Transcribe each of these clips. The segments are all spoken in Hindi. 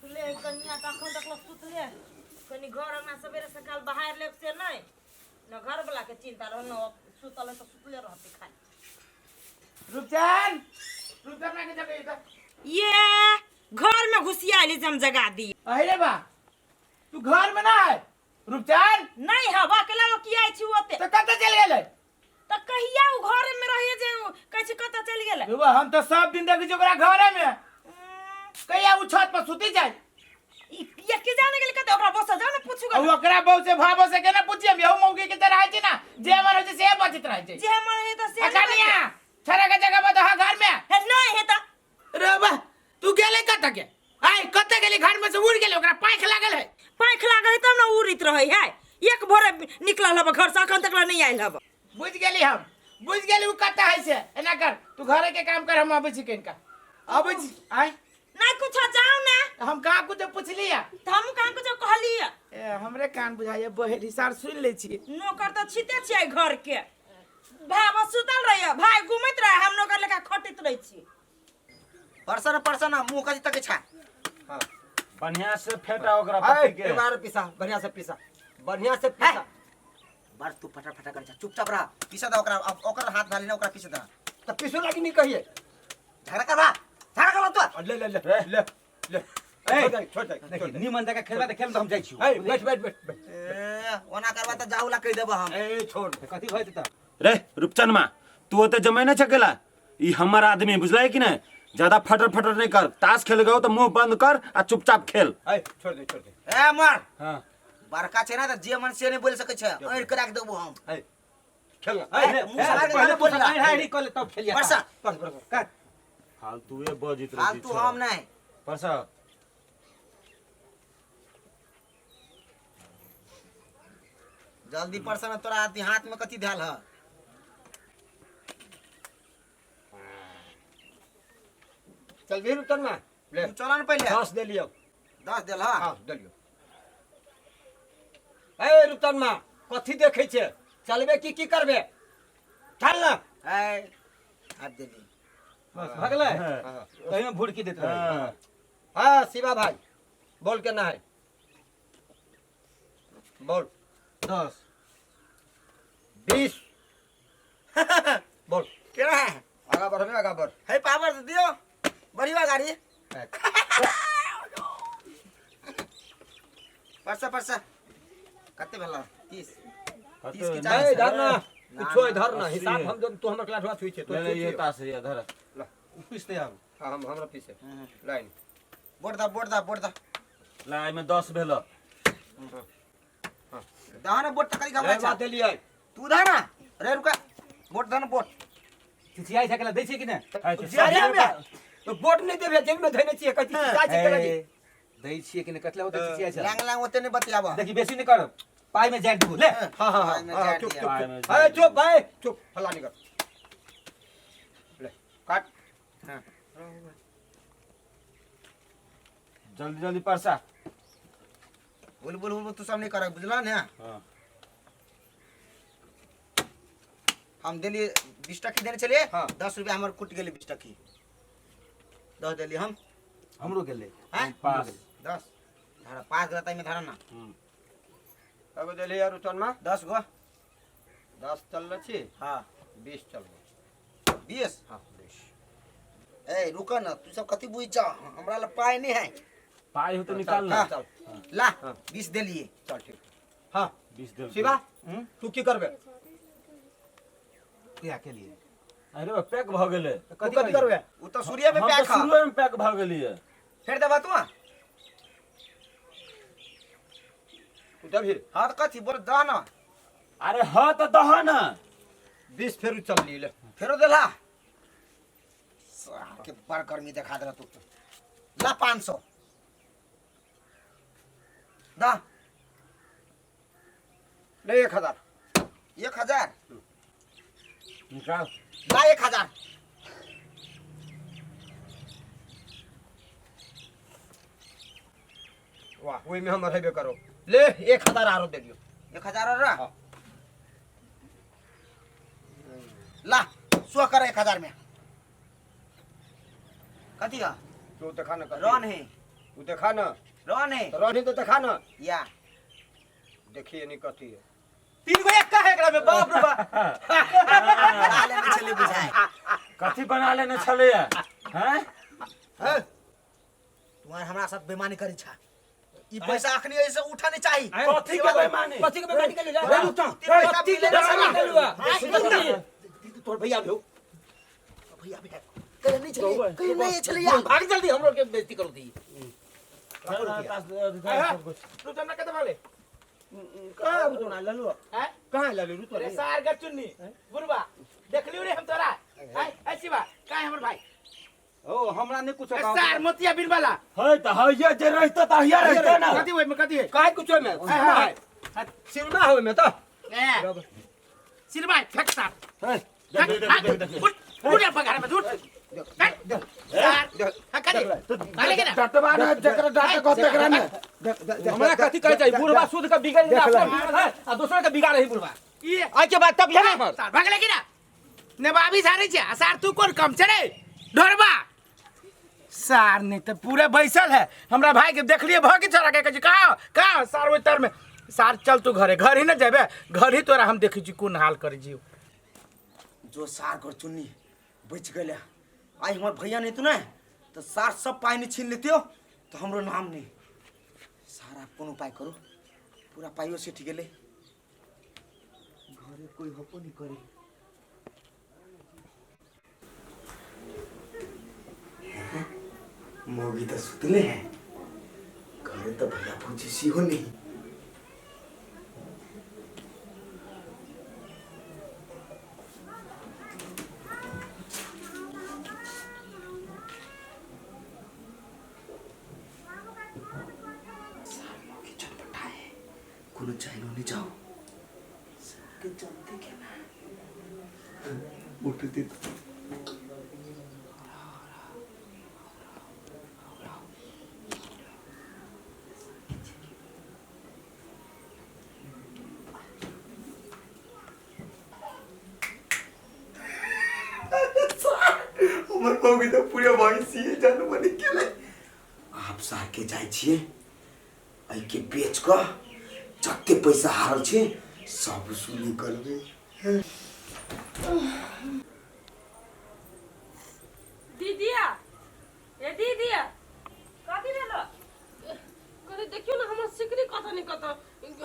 सुतले कन्या का अखन तक सुतले कनी घर में सवेरे सकाल बाहर ले से नहीं न घर वाला के चिंता रह न सुतल तो सुतले रहते खाली रुपचान रुपचान के जगह इधर ये घर में घुसियाली जम जगा दी अरे बा तू घर में ना है रुपचान नहीं हवा के लाओ किया छी होते तो कत चल गेले तो कहिया उ घर में रहिए जे कैसे कत चल गेले बाबा हम तो सब दिन देखि जोकरा घर में कहिया उ छत पर सुती जाय ये के जाने गेले कत ओकरा बस जा ना पूछू अब ओकरा बहु से भाबो से केना पूछिए हम यहू मौगी के तरह है छी ना जे मन है से बचित रहे छै जे मन है तो से कनिया छरा के जगह बता घर में है नहीं है तो रे बा तू गेले कत के आई कत गेली घर में से उड़ गेले ओकरा पाख लागल है पाख लागल तब ना उड़ित रहे है एक भोरे निकलल हब घर से अखन तक नहीं आइल हब बुझ गेली हम बुझ गेली उ कत है से एना कर तू घरे के काम कर हम आबै छी केनका आबै छी आई नहीं कुछ जाओ ना हम कहाँ कुछ पूछ लिया हम कहाँ कुछ कहलिए ए हमरे कान बुझाइए बहेरी सार सुन ले छी नौकर तो छिते छियै घर के भाई सुतल रहिए भाई घूमत रहे हम नौकर लेके खटित रही छी परसन मुंह कजी तक छा हां बढ़िया से फेटा ओकरा पत्ती के एक बार पीसा बढ़िया से पीसा बार तू फटा कर जा चुपचाप रह पीसा दा ओकरा हाथ डाली ना ओकरा पीसा दा त पीसो लागी नहीं कहिए झगड़ा कर तो ले छोड़ दे निमन जगह खेलबा त खेल त हम जाई छी ए बैठ ए ओना करबा त जाऊला कह देबो हम ए छोड़ कथि भइत त रे रूपचंदमा तू तो जमे न छकेला ई हमर आदमी बुझला कि नहीं ज्यादा फटर नहीं कर ताश खेल गयो तो मुंह बंद कर आ चुपचाप खेल ए छोड़ दे ए मार हां बड़का छै ना त जे मन से नहीं बोल सकै छै ओर के राख देबो हम ए खेल पहले बोल हां कल तब खेलिया परसा कर फालतू बजित रही फालतू हम नहीं परसा जल्दी परसा तोरा हाथ में कथि धाल ह चल भी रुपचन में ले तू चला न पहले 10 दे लियो 10 देल हां हां दे लियो ए रुपचन में कथि देखै छे चलबे की करबे चल ना ए हाथ दे दी बस भगले कहीं में भुड़की देत रहे हां शिवा भाई बोल के ना है बोल 10 20 बोल केना है आगा बढ़ है पावर दियो बढ़िया गाड़ी परसा कते भेला 30 की नहीं धरना कुछो धरना हिसाब हम तू हमर क्लास हुआ छुई छे तो ले ये तास ये धर ला पीसते हम हां हम हमरा पीसे लाइन बोट दा लाई में 10 भेलो दाना बोट तकरी खा बात दे लिया तू दाना रे रुका बोट दाना बोट खिचियाई छकला दै छै कि नै अरे में तो बोट नहीं देबे जेल में धैने छिए कथि खिचियाई छकला दै छिए कि नै कतला होते खिचियाई छ लांग ओते नहीं बतियाबा देखि बेसी नहीं कर पाई में जाट दबू ले हां चुप ए चुप भाई चुप हल्ला नहीं कर ले काट हां जल्दी परसा बोल तू सब नहीं कर बुझला ना हां हम दिल्ली 20 टकी देने चलिए हाँ। 10 रुपया हमारे कुट गेले 20 टकी 10 दिल्ली हम हमरो गेले हैं पास 10 धारा 5 रहता में धारा ना अब देले यार उतन में 10 गो 10 चल छी हां 20 चल 20 हां 20 ए रुका ना तू सब कथि बुझ जा हमरा ल पाए नहीं है पाई हो तो निकाल ना चल ला हाँ। 20 दे लिए चल ठीक हां 20 दे शिवा तू की करबे क्या के लिए अरे पैक भ गेले कथि करबे उ तो सूर्य पे हम पैक तो शुरू में पैक भ गेलिए फेर देबा तू उधर भी हां तो कथि बोल दा ना अरे ह तो दह ना 20 फेर चल ली ले फेरो देला के बार गर्मी दिखा देला तू ला 500 दा ले 1000 1000 निकाल ला 1000 वाह वही में हम रहबे करो ले 1000 आरो दे दियो 1000 और रहा हाँ। ला सो कर 1000 में कथी का तू तो खाना कर रन है तू देखा ना रोने तो रहनी तो देखा ना या देखिए नहीं कथी है 3 गो एक का है एकरा में बाप रे बाप आले में चले बुझाए कथी बना लेने छले हैं हैं तुम्हारे हमरा साथ बेईमानी करी छा ई पैसा अखनी ऐसे उठाने चाहिए कथी के बेईमानी कथी के बेईमानी कर ले कथी के बेईमानी तोर भैया भेउ भैया भी है कहीं नहीं चले यार भाग जल्दी हमरो के बेइज्जती करो दी तू जमना के वाले कहां तू ना ललू हैं कहां ललू तू अरे सार का चुन्नी गुरुबा देख लियो रे हम तोरा हैं ऐसी बात काहे हमर भाई ओ हमरा नहीं कुछ काम सार मोतिया बिन वाला है त है जे रहता त हिया रहता ना कथी होय में कथी है काहे कुछ में सिरमा हो में तो ए सिरबाई फेंक सार है उठ पगार में उठ डटवा ना जकरा डाटा कहते करा ना हमरा कथी कहे चाहिए बुढ़वा सूद का बिगाड़ ना आ दूसरा का बिगाड़ है बुढ़वा ये आज के बाद तब है हमर सार भागले कि ना नेबाबी सारे छे आ सार तू कोन कम छे रे ढोरबा सार नहीं तो पूरे बैसल है हमरा भाई के देख लिए भग चला के कह कहां सार ओइ तर में सार चल तू घरे घर ही न जेबे घर ही तोरा हम देखी छी कोन हाल कर जीव जो सार घर चुन्नी बच गया आई हमार भैया नहीं तू ना तो सार सब पानी छीन लेते हो तो हमरो नाम नहीं सारा कौन उपाय करो पूरा पाइयो से ठीक गेले घरे कोई हपो नहीं करे मोगी तो सुतले हैं घरे तो भैया पूछी सी हो नहीं कोनो चाहिए नहीं जाओ सबके जानते क्या ना उठते हमर मौगी तो पूरे भाई सी जानो बने केले आप सार के जाय छिए आई के बेच को जत्ते पैसा हारल छे सब सुनी करबे दीदिया ए दीदिया कथी भेलो करे देखियो ना हमर सिकरी कथा नहीं कथा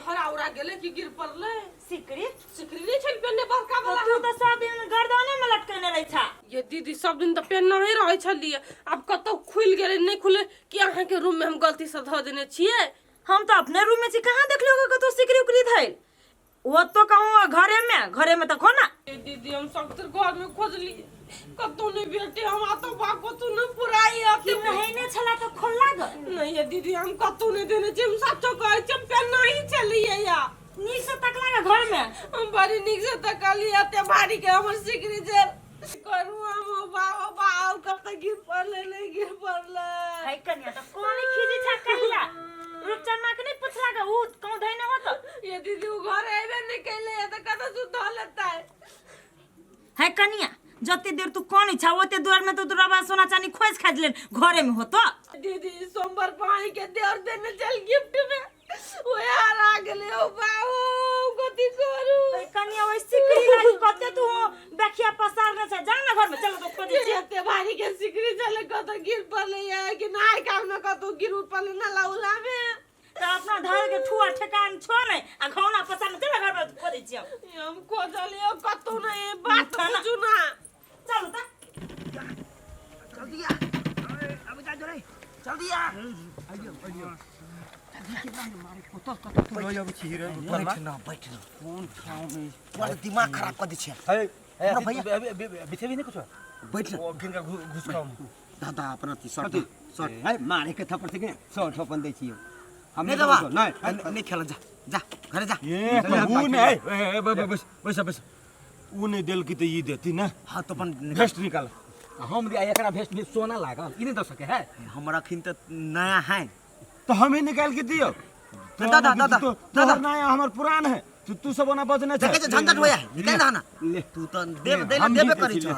हरा उड़ा गेले कि गिर पड़ले सिकरी सिकरी नहीं छल पेने बड़का वाला तू तो सब दिन गर्दने में लटकने रही था ये दीदी सब दिन तो पेन नहीं रहे छलिए अब कतो खुल गेले नहीं खुले कि अहाँ के रूम में हम गलती से ध देने छिए हम तो अपने रूम में छी कहां देख लियो कतो सिकरी उकरी धइल वो तो कहूं घरे में तो खोना दीदी हम सख्तर घर में खोज ली कतो नहीं बेटे हम आ तो बाको तू न पुराई कि महीने छला तो खोला ग नहीं ये दीदी हम कतो नहीं देने छिम सच्चो कह छिम पेन नहीं चलिए या नीक से तकला के घर में हम बड़ी नीक से तकलिए ते भारी के हमर सिकरी जे करू हम बाओ कत गिर पड़ले नहीं गिर पड़ले है कन्या तो कोन खीजी छा कहला रुपचन मां के नहीं पूछला ग उ कौन धइने हो तो ये दीदी उ घर आइबे नहीं कहले त कत तू ध लेता है कन्या जते देर तू कोन इच्छा ओते देर में तो दुराबा सोना चांदी खोज खाज ले घरे में हो तो दीदी सोमवार पाई के देर देने चल गिफ्ट में ओ यार आ गेले ओ बाऊ गति करू कन्या ओइ सिकरी लागी कते तू देखिया पसार में से जा ना घर में चलो तो खोज एते भारी के सिकरी चले कत गिर पड़ले है कि नाय काम न कत गिर पड़ले ना लाउला में तो अपना धर के ठुआ ठेकान छो नहीं आ घौना पसार में चला घर में खोज छियो हम खोजलियो कतो नहीं बात पूछू ना चलो ता जल्दी आ अब जा जरे जल्दी आ आइयो बैठ ना कौन ठाव में बड़ा दिमाग खराब कर दी छे है भैया बिछे भी नहीं कुछ बैठ ना फिर का घुस खाओ दादा अपना ती शर्ट है मारे के थप्पड़ से के 100 ठोपन दे छियो हम नहीं दवा नहीं खेल जा जा घरे जा ये वो नहीं बस वो नहीं देल की तो ये देती ना हां तो अपन वेस्ट निकाल हम दिया एकरा भेस्ट में सोना लागल ई नहीं दे सके है हमरा खिन त नया है तो हमें निकाल के दियो दादा नया हमार पुरान है तू सब ना बचने देखे जे झंझट होया निकाल दा ना तू तो देबे करी छ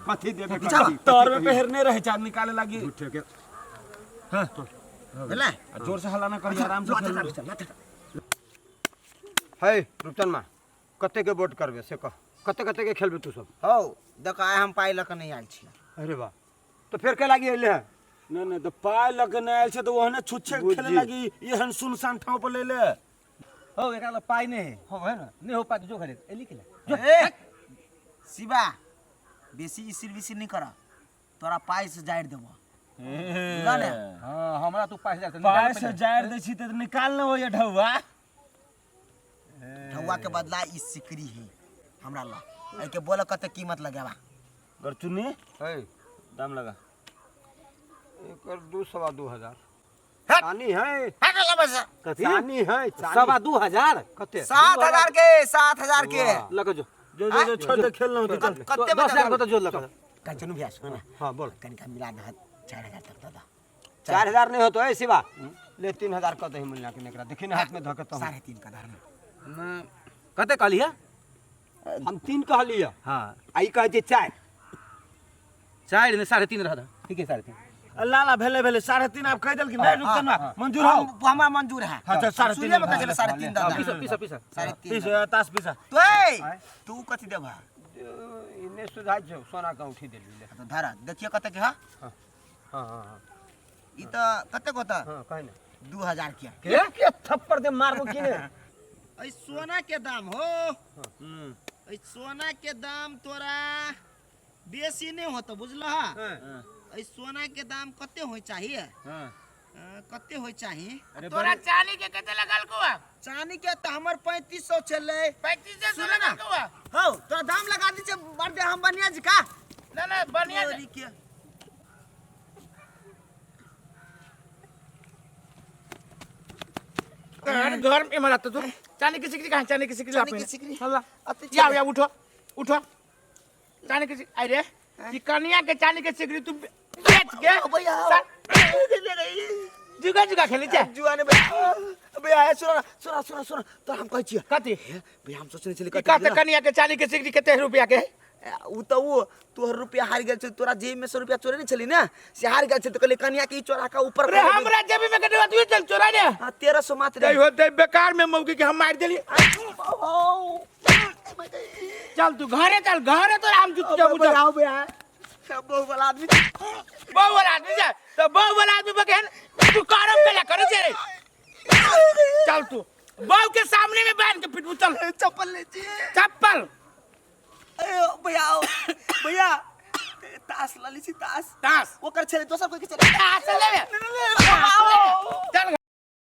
कथी देबे पीछा तार में पहरने रहे चार निकाले लगी उठे के हां बुझले जोर से हल्ला ना करिए, आराम से खेल। है रुपचन माँ कते के वोट करबे से कह, कते कते के खेलबे तू सब? हो देख आए हम पाई लक नहीं आयल छी। अरे वाह, तो फिर के लागी अइले हैं? नहीं तो पाय लग नहीं आयल छै तो ओहने छुच्छे खेले लगी एहन सुनसान ठाव पर ले ले। हो एकरा लग पाई नहीं है। हो है ना, नहीं हो पाई तो जो करे एली के ले। ए शिवा बेसी इसिर विसिर नहीं करा, तोरा पाई से जाइर देबो ना ने। हां हमरा तू पाई से पाय से जायर दै छी त निकाल न हो ये ढौआ। ढौआ के बदला ई सिकरी है हमरा ला। ए के बोल कते कीमत लगावा गरचुनी है दाम लगा। एकर 2-2.5 हट। चानी है, हट ला बस। चानी है, चानी 2.5 कते 7,000 के 7,000 के लगा जो जो छोड़ दे खेलना हो तो चल। कते 10,000 को तो जो लगा। कंचनू भैया सुन हाँ बोल। कनिका मिला दे 4,000 तक दादा। 4,000 नहीं हो तो है शिवा ले 3,000 कते ही मिलना के नेकरा देखी ना हाथ में धके तो 3.5 का धरना। कते कहलिया? हम 3 कहलिए। हां आई कह जे 4 4 ने 3.5 रहा था। ठीक है 3.5। लाला भेले भेले 3.5 आप कह देल कि नहीं रुक ना मंजूर हो। हमरा मंजूर है। हाँ, चल, 3.5 सुनिए मत चले 3.5 दादा। पीसा 3.5 पीस तास पीसा। तो ए तू कथि देबा? इने सुधार जो सोना का उठी देली ले। तो धरा देखिए कते के हां हां हां ई त कते होता हां कह ना 2,000 के। के थप्पड़ दे मारबो किने? ए सोना के दाम हो। ए सोना के दाम तोरा बेसी नहीं होता बुझला। ए सोना के दाम कते होय चाहिए? हां कते होय चाहिए? तोरा चांदी के कते लगल को? चांदी के त हमर 3500 चले। 3500 लगल को? हो तोरा दाम लगा दी छे बर्थडे हम बनिया जी का। ना बढ़िया के घर में मरा तो तू चांदी की सिकरी कहां? चांदी की सिकरी चांदी की सिकरी? हल्ला अति या उठो उठो। चांदी की सिकरी अरे ये कन्या के चांदी के सिकरी तू बेच के भैया जुगा जुगा खेली छे। जुआने भैया सुना तो हम कहै छियै कथी भैया हम सोचने छली कते कन्या के चांदी के सिकरी कते रुपया के? उ तो वो तोहर रुपया हार गेल छ। तोरा जेब में 100 रुपया चोरे नहीं छली ना से हार गेल छ। तो कहले कन्या के ई चोरा का ऊपर अरे हमरा जेब में कते तू चल चोरा ने। हां 1300 मात्र दई हो दई बेकार में मौकी के हम मार देली। चल तू घरे चल, घरे तो हम जुत जाबू आओ भैया बहु वाला आदमी से तो बहु वाला आदमी बकेन तू करम पेला करे छे रे। चल तू बहु के सामने में बांध के पिटू चल। चप्पल ले छी चप्पल भैया तास लाली छी तास तास ओकर छले दोसर कोई के चले तास लेबे